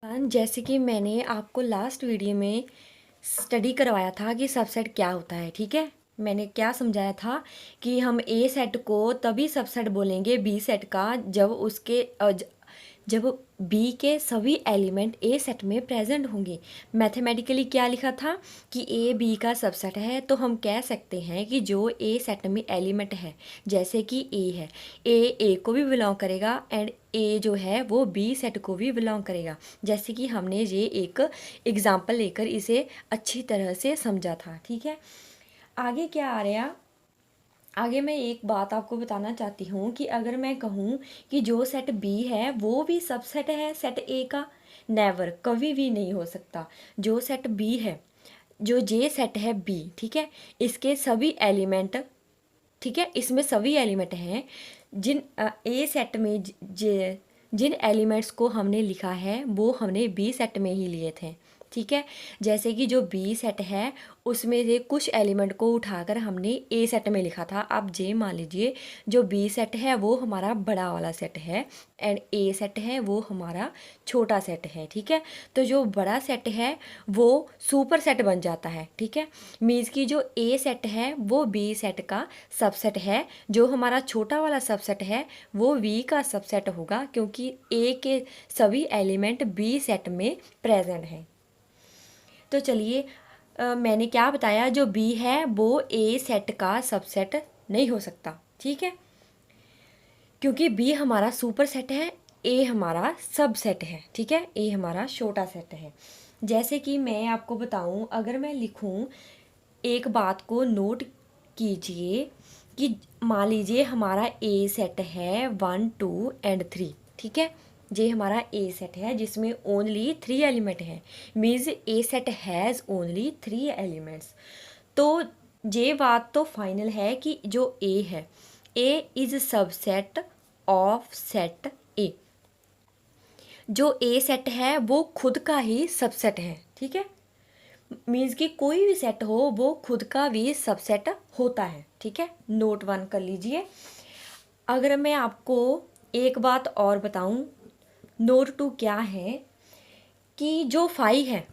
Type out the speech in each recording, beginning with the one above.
जैसे कि मैंने आपको लास्ट वीडियो में स्टडी करवाया था कि सबसेट क्या होता है। ठीक है, मैंने क्या समझाया था कि हम ए सेट को तभी सबसेट बोलेंगे बी सेट का जब जब बी के सभी एलिमेंट ए सेट में प्रेजेंट होंगे। मैथमेटिकली क्या लिखा था कि ए बी का सबसेट है, तो हम कह सकते हैं कि जो ए सेट में एलिमेंट है, जैसे कि ए है, ए को भी बिलोंग करेगा एंड ए जो है वो बी सेट को भी बिलोंग करेगा। जैसे कि हमने ये एक एग्जाम्पल लेकर इसे अच्छी तरह से समझा था। ठीक है, आगे क्या आ रहा, आगे मैं एक बात आपको बताना चाहती हूँ कि अगर मैं कहूँ कि जो सेट बी है वो भी सबसेट है सेट ए का, नेवर, कभी भी नहीं हो सकता। जो सेट बी है, जो जे सेट है बी, ठीक है, इसके सभी एलिमेंट, ठीक है, इसमें सभी एलिमेंट हैं जिन ए सेट में जिन एलिमेंट्स को हमने लिखा है वो हमने बी सेट में ही लिए थे। ठीक है, जैसे कि जो बी सेट है उसमें से कुछ एलिमेंट को उठाकर हमने ए सेट में लिखा था। आप जे मान लीजिए जो बी सेट है वो हमारा बड़ा वाला सेट है एंड ए सेट है वो हमारा छोटा सेट है। ठीक है, तो जो बड़ा सेट है वो सुपर सेट बन जाता है। ठीक है, मीन्स की जो ए सेट है वो बी सेट का सबसेट है, जो हमारा छोटा वाला सबसेट है वो बी का सबसेट होगा, क्योंकि ए के सभी एलिमेंट बी सेट में प्रेजेंट हैं। तो चलिए, मैंने क्या बताया, जो बी है वो ए सेट का सबसेट नहीं हो सकता। ठीक है, क्योंकि बी हमारा सुपर सेट है, ए हमारा सब सेट है। ठीक है, ए हमारा छोटा सेट है। जैसे कि मैं आपको बताऊं, अगर मैं लिखूं, एक बात को नोट कीजिए कि मान लीजिए हमारा ए सेट है 1 2 एंड 3। ठीक है, ये हमारा ए सेट है जिसमें ओनली 3 एलिमेंट है, means A set has only 3 elements. तो ये बात तो फाइनल है कि जो ए है, A is subset of set A. जो ए सेट है वो खुद का ही सबसेट है। ठीक है, मीन्स कि कोई भी सेट हो वो खुद का भी सबसेट होता है। ठीक है, नोट 1 कर लीजिए। अगर मैं आपको एक बात और बताऊं, नोट 2 क्या है कि जो फाई है,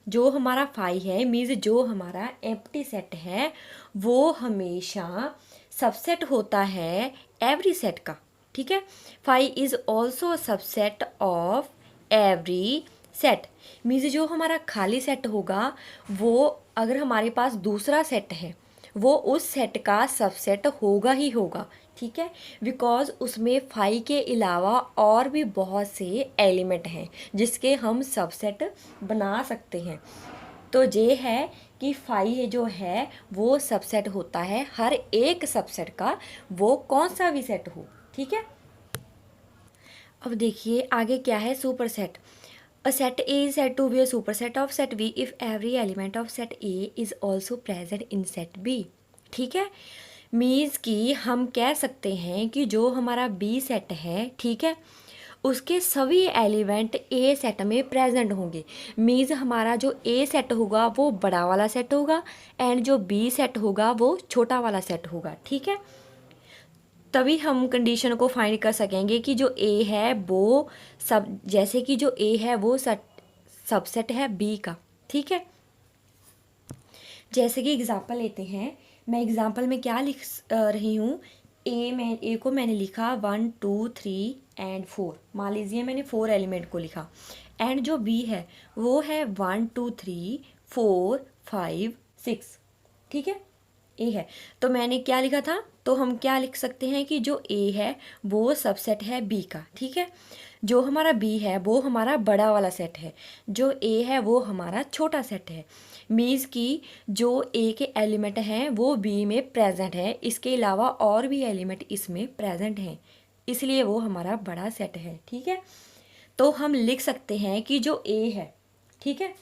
जो हमारा फाई है, मीन्स जो हमारा एम्प्टी सेट है वो हमेशा सबसेट होता है एवरी सेट का। ठीक है, phi is also subset of every set, means जो हमारा खाली सेट होगा वो, अगर हमारे पास दूसरा सेट है, वो उस सेट का सबसेट होगा ही होगा। ठीक है, बिकॉज उसमें फाई के अलावा और भी बहुत से एलिमेंट हैं जिसके हम सबसेट बना सकते हैं। तो ये है कि फाई जो है वो सबसेट होता है हर एक सबसेट का, वो कौन सा भी सेट हो। ठीक है, अब देखिए आगे क्या है, super set. A set A is said to be a superset of set B if every element of set A is also present in set B। ठीक है, मीन्स कि हम कह सकते हैं कि जो हमारा बी सेट है, ठीक है, उसके सभी एलिमेंट ए सेट में प्रेजेंट होंगे। मीन्स हमारा जो ए सेट होगा वो बड़ा वाला सेट होगा एंड जो बी सेट होगा वो छोटा वाला सेट होगा। ठीक है, तभी हम कंडीशन को फाइंड कर सकेंगे कि जो ए है वो सब, जैसे कि जो ए है वो सबसेट है बी का। ठीक है, जैसे कि एग्जांपल लेते हैं, मैं एग्जांपल में क्या लिख रही हूँ, ए को मैंने लिखा 1 2 3 एंड 4। मान लीजिए मैंने 4 एलिमेंट को लिखा एंड जो बी है वो है 1 2 3 4 5 6। ठीक है, ए है, तो मैंने क्या लिखा था, तो हम क्या लिख सकते हैं कि जो ए है वो सबसेट है बी का। ठीक है, जो हमारा बी है वो हमारा बड़ा वाला सेट है, जो ए है वो हमारा छोटा सेट है। मीन्स कि जो ए के एलिमेंट हैं वो बी में प्रेजेंट है, इसके अलावा और भी एलिमेंट इसमें प्रेजेंट हैं, इसलिए वो हमारा बड़ा सेट है। ठीक है, तो हम लिख सकते हैं कि जो ए है, ठीक है,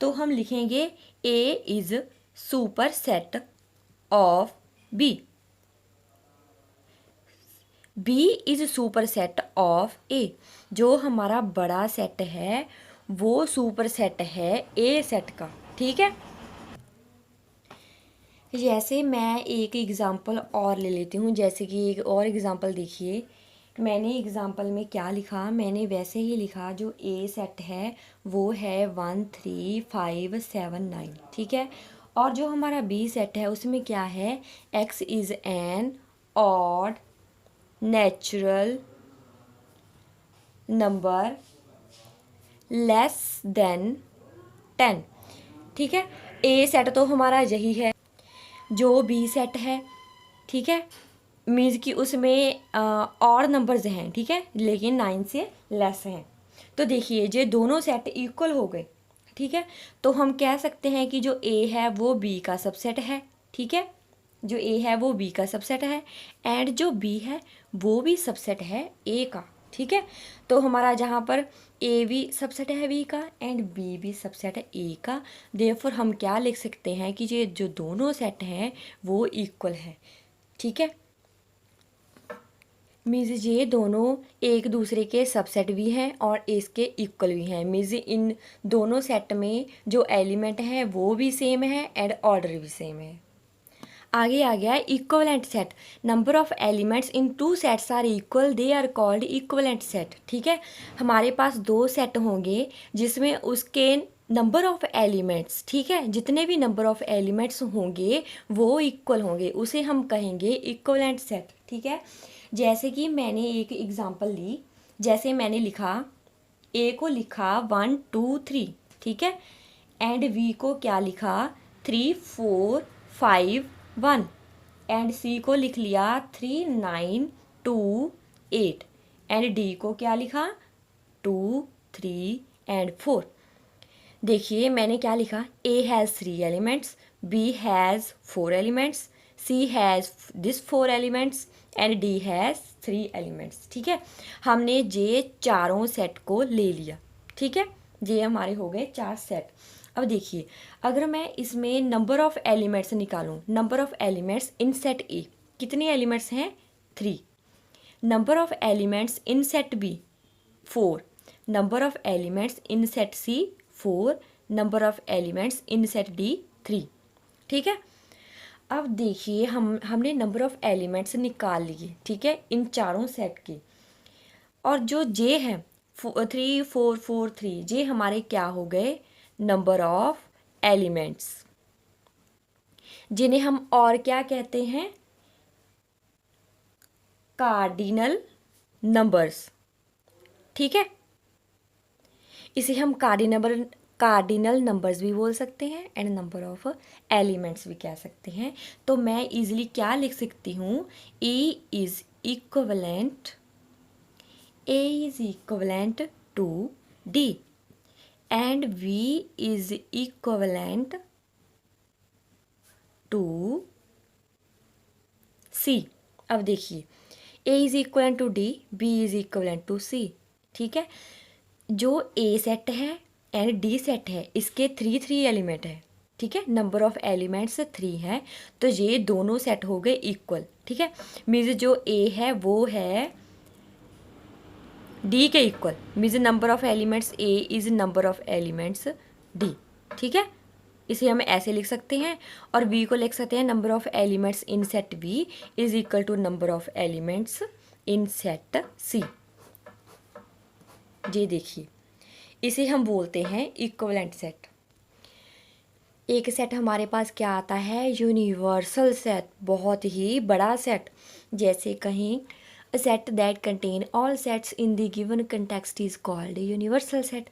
तो हम लिखेंगे A is super set of B, B is super set of A. जो हमारा बड़ा सेट है वो सुपर सेट है ए सेट का। ठीक है, जैसे मैं एक एग्जांपल और ले लेती हूँ, जैसे कि एक और एग्जांपल देखिए, मैंने एग्जाम्पल में क्या लिखा, मैंने वैसे ही लिखा। जो ए सेट है वो है 1 3 5 7 9, ठीक है। और जो हमारा बी सेट है उसमें क्या है, x is an odd natural number less than 10, ठीक है। ए सेट तो हमारा यही है। जो बी सेट है, ठीक है, मीन्स कि उसमें और नंबर्स हैं, ठीक है, लेकिन 9 से लेस हैं। तो देखिए ये दोनों सेट इक्वल हो गए, ठीक है। तो हम कह सकते हैं कि जो ए है वो बी का सबसेट है, ठीक है। जो ए है वो बी का सबसेट है, एंड जो बी है वो भी सबसेट है ए का, ठीक है। तो हमारा जहाँ पर ए भी सबसेट है बी का एंड बी भी सबसेट है ए का, देयरफॉर हम क्या लिख सकते हैं कि ये जो दोनों सेट हैं वो इक्वल है, ठीक है। मीन्स ये दोनों एक दूसरे के सबसेट भी हैं और इसके इक्वल भी हैं। मीन्स इन दोनों सेट में जो एलिमेंट हैं वो भी सेम है एंड ऑर्डर भी सेम है। आगे आ गया equivalent set. Number of elements in two sets are equal, they are called equivalent set, ठीक है। हमारे पास दो सेट होंगे जिसमें उसके नंबर ऑफ एलिमेंट्स, ठीक है, जितने भी नंबर ऑफ एलिमेंट्स होंगे वो इक्वल होंगे, उसे हम कहेंगे इक्वलेंट सेट, ठीक है। जैसे कि मैंने एक एग्जांपल ली, जैसे मैंने लिखा ए को लिखा 1 2 3, ठीक है, एंड वी को क्या लिखा 3 4 5 1, एंड सी को लिख लिया 3 9 2 8, एंड डी को क्या लिखा 2 3 एंड 4। देखिए मैंने क्या लिखा, A has 3 elements, B has 4 elements, C has this 4 elements and D has 3 elements, ठीक है। हमने ये चारों सेट को ले लिया, ठीक है। ये हमारे हो गए 4 सेट। अब देखिए अगर मैं इसमें नंबर ऑफ़ एलिमेंट्स निकालूं, number of elements in set A कितने एलिमेंट्स हैं 3, number of elements in set B 4, number of elements in set C 4, number of elements in set D 3, ठीक है। अब देखिए हमने नंबर ऑफ़ एलिमेंट्स निकाल लिए, ठीक है, इन चारों सेट के। और जो जे है 3 4 4 3, जे हमारे क्या हो गए नंबर ऑफ़ एलिमेंट्स, जिन्हें हम और क्या कहते हैं कार्डिनल नंबर्स, ठीक है। इसे हम कार्डिनल नंबर्स भी बोल सकते हैं एंड नंबर ऑफ एलिमेंट्स भी कह सकते हैं। तो मैं इजीली क्या लिख सकती हूँ, A is equivalent to D and V is equivalent to C. अब देखिए A is equivalent to D, B is equivalent to C, ठीक है। जो ए सेट है एंड डी सेट है इसके 3 एलिमेंट है, ठीक है, नंबर ऑफ एलिमेंट्स 3 है, तो ये दोनों सेट हो गए इक्वल, ठीक है। मीन्स जो ए है वो है डी के equal, means number of elements A is number of elements D, ठीक है। इसे हम ऐसे लिख सकते हैं और बी को लिख सकते हैं number of elements in set B is equal to number of elements in set C. ये देखिए इसे हम बोलते हैं इक्विवेलेंट सेट। एक सेट हमारे पास क्या आता है यूनिवर्सल सेट, बहुत ही बड़ा सेट। जैसे कहीं a set that contain all sets in the given context is called universal set.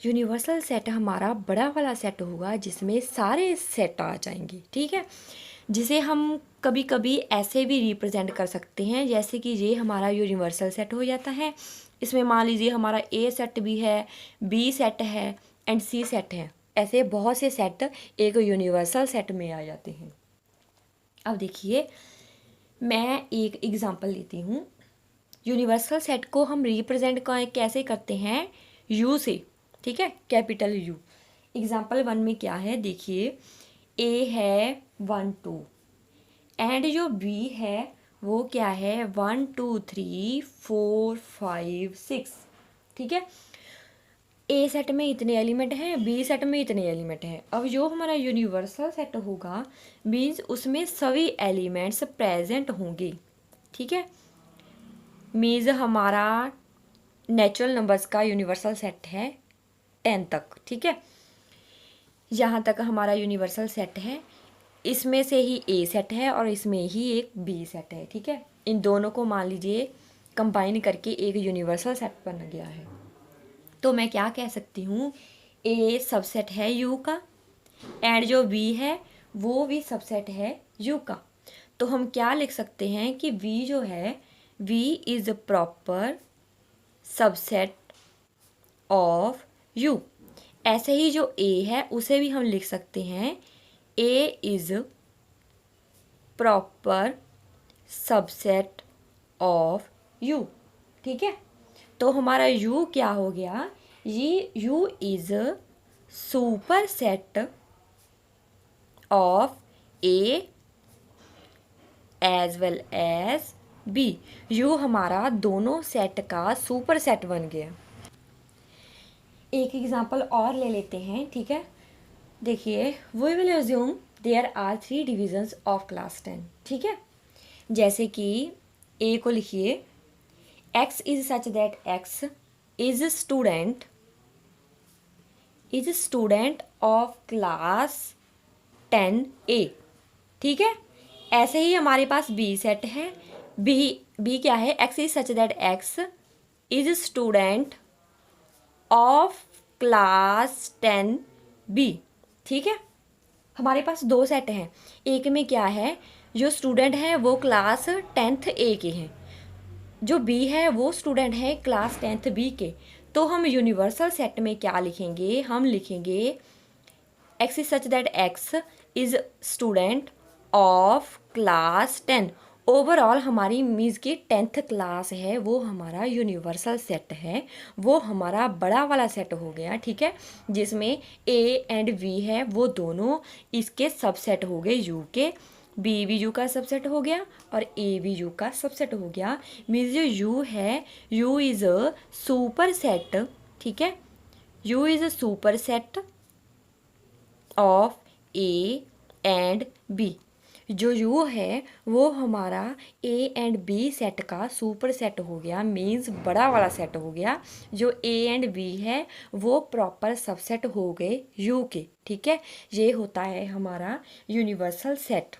Universal set हमारा बड़ा वाला सेट होगा जिसमें सारे सेट आ जाएंगे, ठीक है, जिसे हम कभी कभी ऐसे भी रिप्रेजेंट कर सकते हैं जैसे कि ये हमारा यूनिवर्सल सेट हो जाता है। इसमें मान लीजिए हमारा ए सेट भी है, बी सेट है एंड सी सेट है, ऐसे बहुत से सेट एक यूनिवर्सल सेट में आ जाते हैं। अब देखिए मैं एक एग्जांपल लेती हूँ। यूनिवर्सल सेट को हम रिप्रेजेंट कैसे करते हैं, यू से, ठीक है, कैपिटल यू। एग्जांपल 1 में क्या है देखिए, ए है 1 2 एंड जो बी है वो क्या है 1 2 3 4 5 6, ठीक है। ए सेट में इतने एलिमेंट हैं, बी सेट में इतने एलिमेंट हैं। अब जो हमारा यूनिवर्सल सेट होगा मीन्स उसमें सभी एलिमेंट्स प्रेजेंट होंगे, ठीक है। मीन्स हमारा नेचुरल नंबर्स का यूनिवर्सल सेट है 10 तक, ठीक है। यहाँ तक हमारा यूनिवर्सल सेट है, इसमें से ही ए सेट है और इसमें ही एक बी सेट है, ठीक है। इन दोनों को मान लीजिए कंबाइन करके एक यूनिवर्सल सेट बन गया है। तो मैं क्या कह सकती हूँ, ए सबसेट है यू का एंड जो बी है वो भी सबसेट है यू का। तो हम क्या लिख सकते हैं कि वी जो है, V is a proper subset of U. ऐसे ही जो ए है उसे भी हम लिख सकते हैं, A is proper subset of U, ठीक है। तो हमारा यू क्या हो गया, ये U is super set of A as well as B. U हमारा दोनों सेट का सुपर सेट बन गया। एक एग्जांपल और ले लेते हैं, ठीक है। देखिए, we will assume there are 3 divisions of class 10, ठीक है। जैसे कि ए को लिखिए, x is such that x is student of class 10A, ठीक है। ऐसे ही हमारे पास बी सेट है, बी क्या है, x is such that x is student of class 10B, ठीक है। हमारे पास दो सेट हैं, एक में क्या है, जो स्टूडेंट हैं वो क्लास 10th A के हैं, जो बी है वो स्टूडेंट है क्लास 10th B के। तो हम यूनिवर्सल सेट में क्या लिखेंगे, हम लिखेंगे x is such that x is student of class 10। Overall हमारी मीन्स की 10th क्लास है वो हमारा यूनिवर्सल सेट है, वो हमारा बड़ा वाला सेट हो गया, ठीक है। जिसमें a एंड v है वो दोनों इसके सबसेट हो गए u के, बी भी यू का सबसेट हो गया और ए भी यू का सबसेट हो गया। मीन्स जो यू है, U is a superset, ठीक है। U is a super set of A and B. जो यू है वो हमारा ए एंड बी सेट का सुपर सेट हो गया, मीन्स बड़ा वाला सेट हो गया। जो ए एंड बी है वो प्रॉपर सबसेट हो गए यू के, ठीक है। ये होता है हमारा यूनिवर्सल सेट।